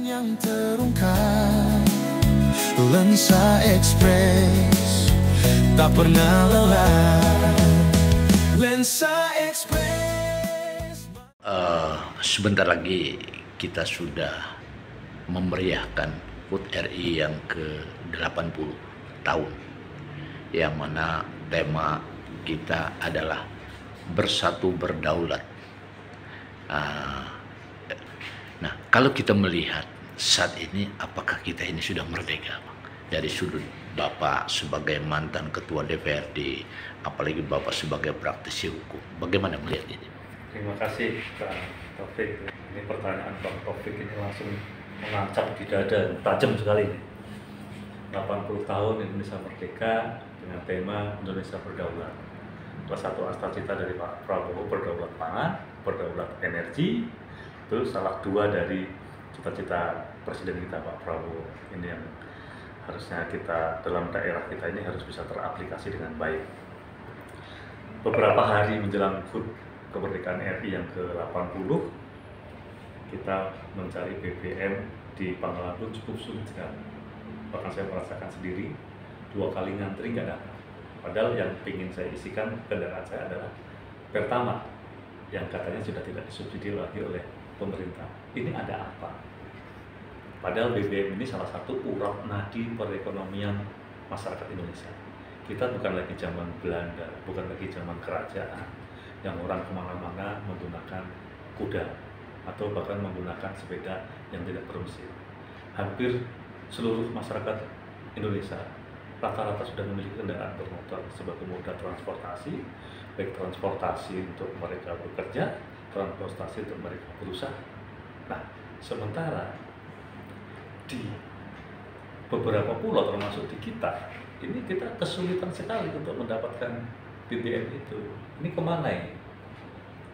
yang terungkap, Lensa Express tak pernah lelah. Lensa Express. Sebentar lagi kita sudah memeriahkan HUT RI yang ke-80 tahun, yang mana tema kita adalah bersatu berdaulat. Nah, kalau kita melihat saat ini, apakah kita ini sudah merdeka, Bang? Dari sudut Bapak sebagai mantan Ketua DPRD, apalagi Bapak sebagai praktisi hukum, bagaimana melihat ini? Terima kasih Pak Taufik. Ini pertanyaan Bang Taufik ini langsung menancap di dada, tajam sekali. 80 tahun Indonesia merdeka dengan tema Indonesia berdaulat. Salah satu cita dari Pak Prabowo, berdaulat pangan, berdaulat energi. Itu salah dua dari cita-cita Presiden kita Pak Prabowo. Ini yang harusnya kita dalam daerah kita ini harus bisa teraplikasi dengan baik. Beberapa hari menjelang HUT kemerdekaan RI yang ke-80, kita mencari BBM di Pangkalan Bun cukup sulit sekali. Bahkan saya merasakan sendiri, 2 kali ngantri nggak dapat. Padahal yang ingin saya isikan kendaraan saya adalah Pertamax yang katanya sudah tidak disubsidi lagi oleh pemerintah. Ini ada apa? Padahal BBM ini salah satu urat nadi perekonomian masyarakat Indonesia. Kita bukan lagi zaman Belanda, bukan lagi zaman kerajaan, yang orang kemana-mana menggunakan kuda atau bahkan menggunakan sepeda yang tidak bermesin. Hampir seluruh masyarakat Indonesia rata-rata sudah memiliki kendaraan bermotor sebagai moda transportasi, baik transportasi untuk mereka bekerja, transportasi untuk mereka berusaha. Nah, sementara di beberapa pulau termasuk di kita, ini kita kesulitan sekali untuk mendapatkan BBM itu. Ini kemana ini?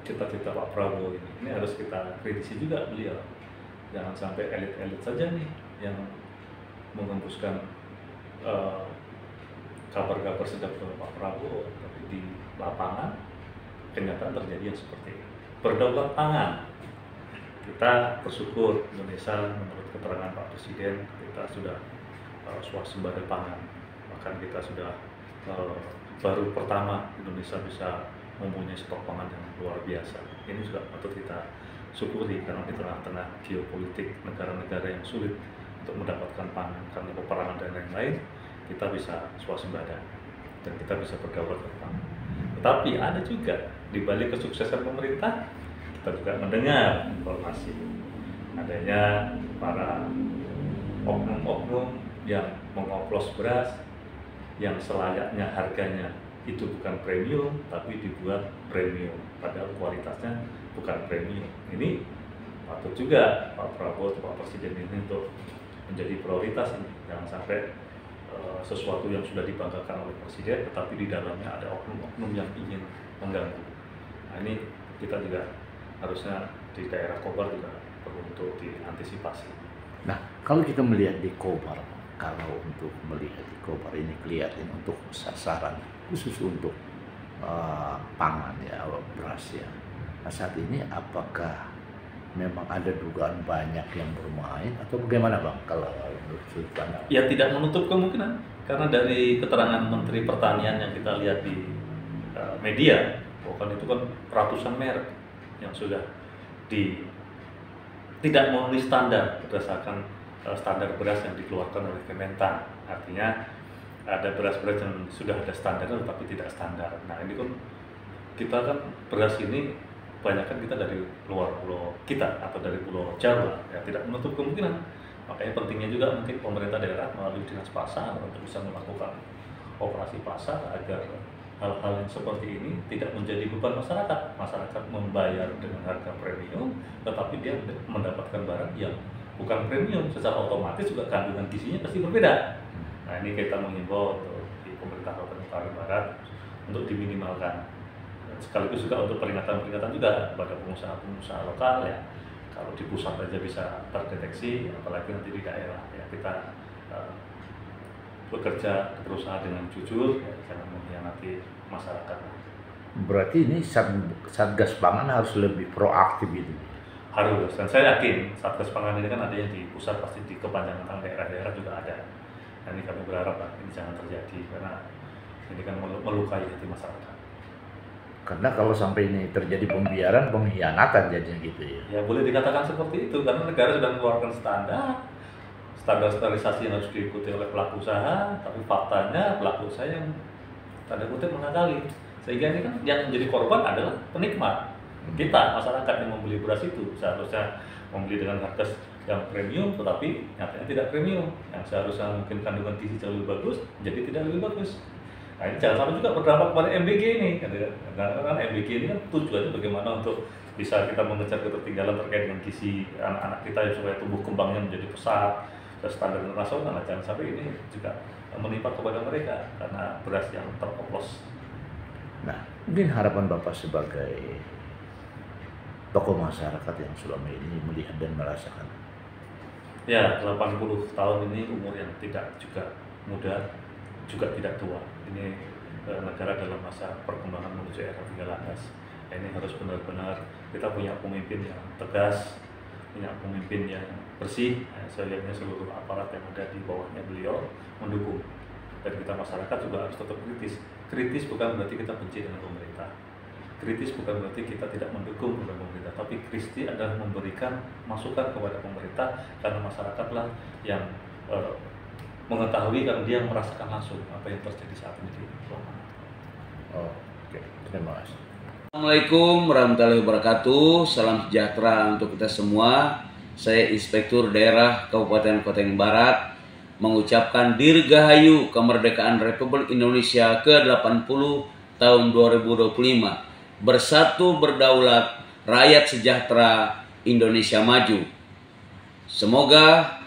Cita-cita Pak Prabowo ini. Ini harus kita kritisi juga beliau. Jangan sampai elit-elit saja nih yang mengembuskan kabar-kabar sedap dari Pak Prabowo, tapi di lapangan kenyataan terjadi yang seperti ini. Berdaulat pangan. Kita bersyukur Indonesia menurut keterangan Pak Presiden kita sudah swasembada pangan. Bahkan kita sudah baru pertama Indonesia bisa mempunyai stok pangan yang luar biasa. Ini juga patut kita syukuri karena di tengah-tengah geopolitik negara-negara yang sulit untuk mendapatkan pangan karena peperangan dan lain-lain, kita bisa swasembada dan kita bisa berdaulat pangan. Tetapi ada juga di balik kesuksesan pemerintah, kita juga mendengar informasi adanya para oknum-oknum yang mengoplos beras yang selayaknya harganya itu bukan premium tapi dibuat premium, padahal kualitasnya bukan premium. Ini patut juga Pak Prabowo, Pak Presiden ini untuk menjadi prioritas ini. Jangan sampai sesuatu yang sudah dibanggakan oleh Presiden tetapi di dalamnya ada oknum-oknum yang ingin mengganggu. Nah, ini kita juga harusnya di daerah Kobar juga perlu untuk diantisipasi. Nah, kalau kita melihat di Kobar, kalau untuk melihat di Kobar ini kelihatan untuk sasaran khusus untuk pangan ya, beras ya. Nah, saat ini apakah memang ada dugaan banyak yang bermain atau bagaimana Bang kalau menurut sudut pandang? Ya tidak menutup kemungkinan karena dari keterangan Menteri Pertanian yang kita lihat di media, bahkan itu kan ratusan merek yang sudah tidak memenuhi standar berdasarkan standar beras yang dikeluarkan oleh Kementan. Artinya ada beras-beras yang sudah ada standarnya tapi tidak standar. Nah, ini kan kita kan beras ini banyak kan kita dari luar pulau kita atau dari pulau Jawa, ya tidak menutup kemungkinan. Makanya pentingnya juga mungkin pemerintah daerah melalui dinas pasar untuk bisa melakukan operasi pasar agar hal-hal yang seperti ini tidak menjadi beban masyarakat. Masyarakat membayar dengan harga premium, tetapi dia mendapatkan barang yang bukan premium, secara otomatis juga kandungan gizinya pasti berbeda. Nah, ini kita menghimbau untuk di pemerintah Kabupaten Barat untuk diminimalkan. Sekaligus juga untuk peringatan-peringatan juga kepada pengusaha-pengusaha lokal ya. Kalau di pusat aja bisa terdeteksi, apalagi nanti di daerah ya kita bekerja berusaha dengan jujur, ya, jangan mengkhianati masyarakat. Berarti ini Satgas Pangan harus lebih proaktif itu. harus. Dan saya yakin Satgas Pangan ini kan ada yang di pusat, pasti di kepanjangan tangan daerah-daerah juga ada. Nah, ini kami berharap ini jangan terjadi karena ini kan melukai hati masyarakat. Karena kalau sampai ini terjadi pembiaran, pengkhianatan jadinya gitu ya. Ya boleh dikatakan seperti itu karena negara sudah mengeluarkan standar sterilisasi yang harus diikuti oleh pelaku usaha, tapi faktanya pelaku usaha yang tanda kutip mengakali. Sehingga ini kan yang menjadi korban adalah penikmat. Kita, masyarakat yang membeli beras itu seharusnya membeli dengan harga yang premium, tetapi nyatanya tidak premium. Yang seharusnya mungkin kandungan gizi jauh lebih bagus, jadi tidak lebih bagus. Nah ini jangan sampai juga berdampak pada MBG ini, karena MBG ini kan tujuannya bagaimana untuk bisa kita mengejar ketertinggalan terkait dengan gizi anak-anak kita yang supaya tumbuh kembangnya menjadi pesat, standar internasional. Nah, jangan sampai ini juga menimpa kepada mereka karena beras yang teroplos. Nah, mungkin harapan Bapak sebagai tokoh masyarakat yang selama ini melihat dan merasakan. Ya, 80 tahun ini umur yang tidak juga muda, juga tidak tua. Ini negara dalam masa perkembangan menuju era 3 ini harus benar-benar kita punya pemimpin yang tegas, punya pemimpin yang bersih. Saya lihatnya seluruh aparat yang ada di bawahnya beliau mendukung. Dan kita masyarakat juga harus tetap kritis. Kritis bukan berarti kita benci dengan pemerintah. Kritis bukan berarti kita tidak mendukung kepada pemerintah, tapi kritis adalah memberikan masukan kepada pemerintah karena masyarakatlah yang mengetahui karena dia merasakan langsung apa yang terjadi saat ini di lapangan. Oke, terima kasih. Assalamualaikum warahmatullahi wabarakatuh. Salam sejahtera untuk kita semua. Saya Inspektur Daerah Kabupaten Kota Barat mengucapkan Dirgahayu Kemerdekaan Republik Indonesia ke-80 tahun 2025. Bersatu berdaulat, rakyat sejahtera, Indonesia maju. Semoga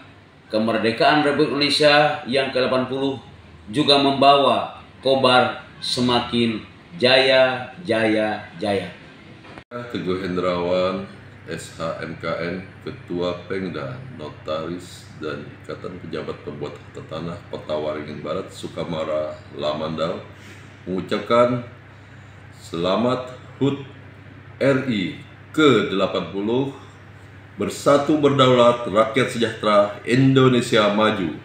kemerdekaan Republik Indonesia yang ke-80 juga membawa Kobar semakin jaya, jaya, jaya. Teguh Hendrawan, SHMKN, Ketua Pengda, Notaris, dan Ikatan Pejabat Pembuat Harta Tanah Kota Waringin Barat, Sukamara, Lamandau, mengucapkan selamat HUT RI ke-80, bersatu berdaulat, rakyat sejahtera, Indonesia maju.